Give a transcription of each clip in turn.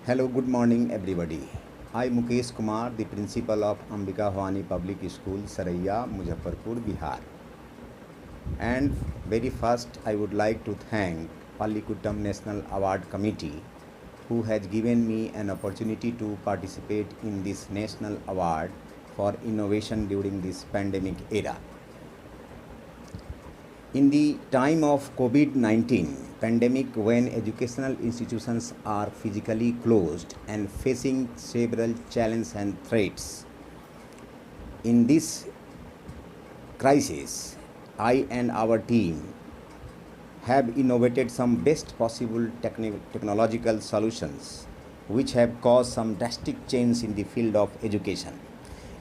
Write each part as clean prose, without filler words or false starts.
Hello, good morning, everybody. I Mukesh Kumar, the principal of Ambika Bhavani Public School, Saraiya, Muzaffarpur, Bihar. And very first, I would like to thank Pallikuttam National Award Committee, who has given me an opportunity to participate in this national award for innovation during this pandemic era. In the time of COVID-19 pandemic, when educational institutions are physically closed and facing several challenges and threats, in this crisis, I and our team have innovated some best possible technological solutions which have caused some drastic change in the field of education.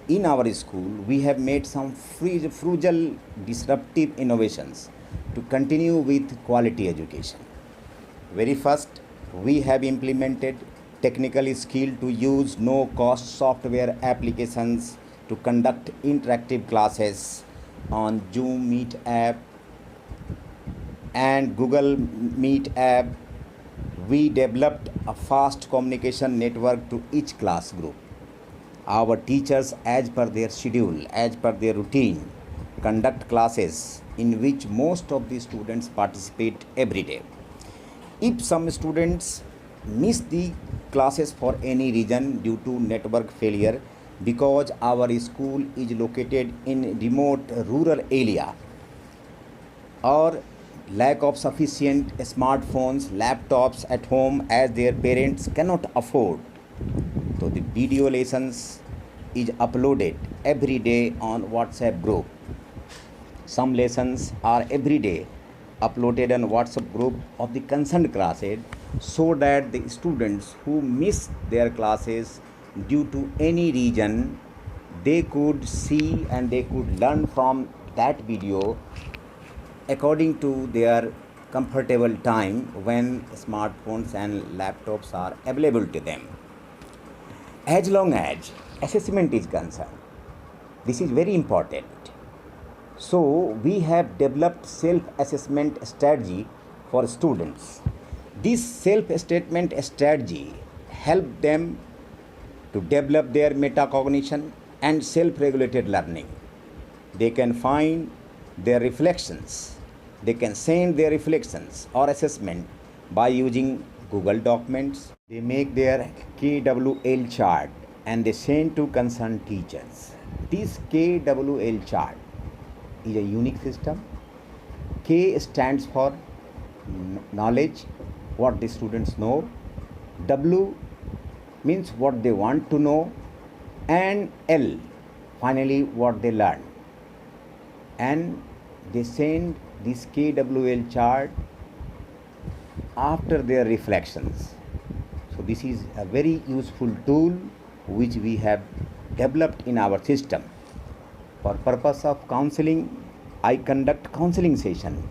In our school, we have made some frugal disruptive innovations to continue with quality education. Very first, we have implemented technical skill to use no cost software applications to conduct interactive classes on Zoom Meet app and Google Meet app. We developed a fast communication network to each class group. Our teachers, as per their schedule, as per their routine, conduct classes in which most of the students participate every day. If some students miss the classes for any reason due to network failure, because our school is located in remote rural area, or lack of sufficient smartphones, laptops at home as their parents cannot afford, so the video lessons is uploaded every day on WhatsApp group. Some lessons are every day uploaded on WhatsApp group of the concerned classes, so that the students who miss their classes due to any reason, they could see and they could learn from that video according to their comfortable time when smartphones and laptops are available to them. As long as assessment is concerned, this is very important. So we have developed self-assessment strategy for students. This self-assessment strategy help them to develop their metacognition and self-regulated learning. They can find their reflections. They can send their reflections or assessment by using Google Documents. They make their KWL chart and they send to concerned teachers. This KWL chart is a unique system. K stands for knowledge, what the students know. W means what they want to know, and L, finally what they learn. And they send this KWL chart after their reflections. So this is a very useful tool which we have developed in our system. For purpose of counseling, I conduct counseling session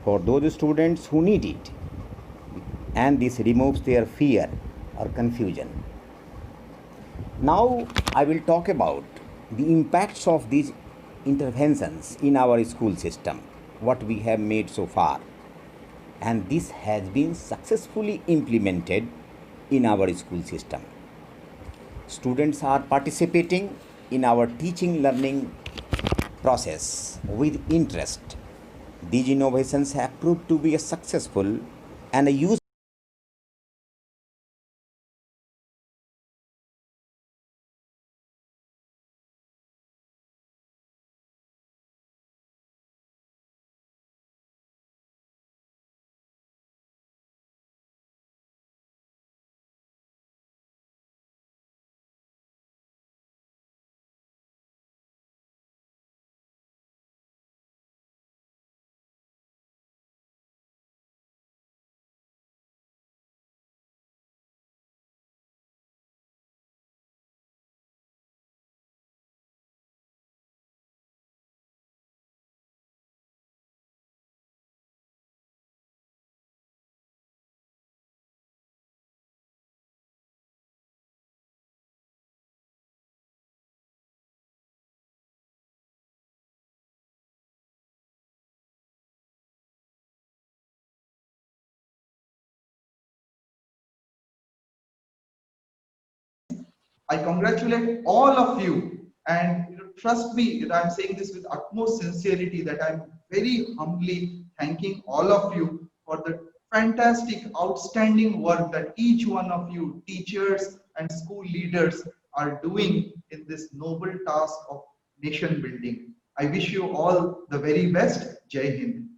for those students who need it, and this removes their fear or confusion. Now I will talk about the impacts of these interventions in our school system, what we have made so far, and this has been successfully implemented in our school system. Students are participating in our teaching learning process with interest. These innovations have proved to be a successful and a useful I congratulate all of you, and trust me, I'm saying this with utmost sincerity, that I'm very humbly thanking all of you for the fantastic, outstanding work that each one of you, teachers and school leaders, are doing in this noble task of nation building. I wish you all the very best. Jai Hind.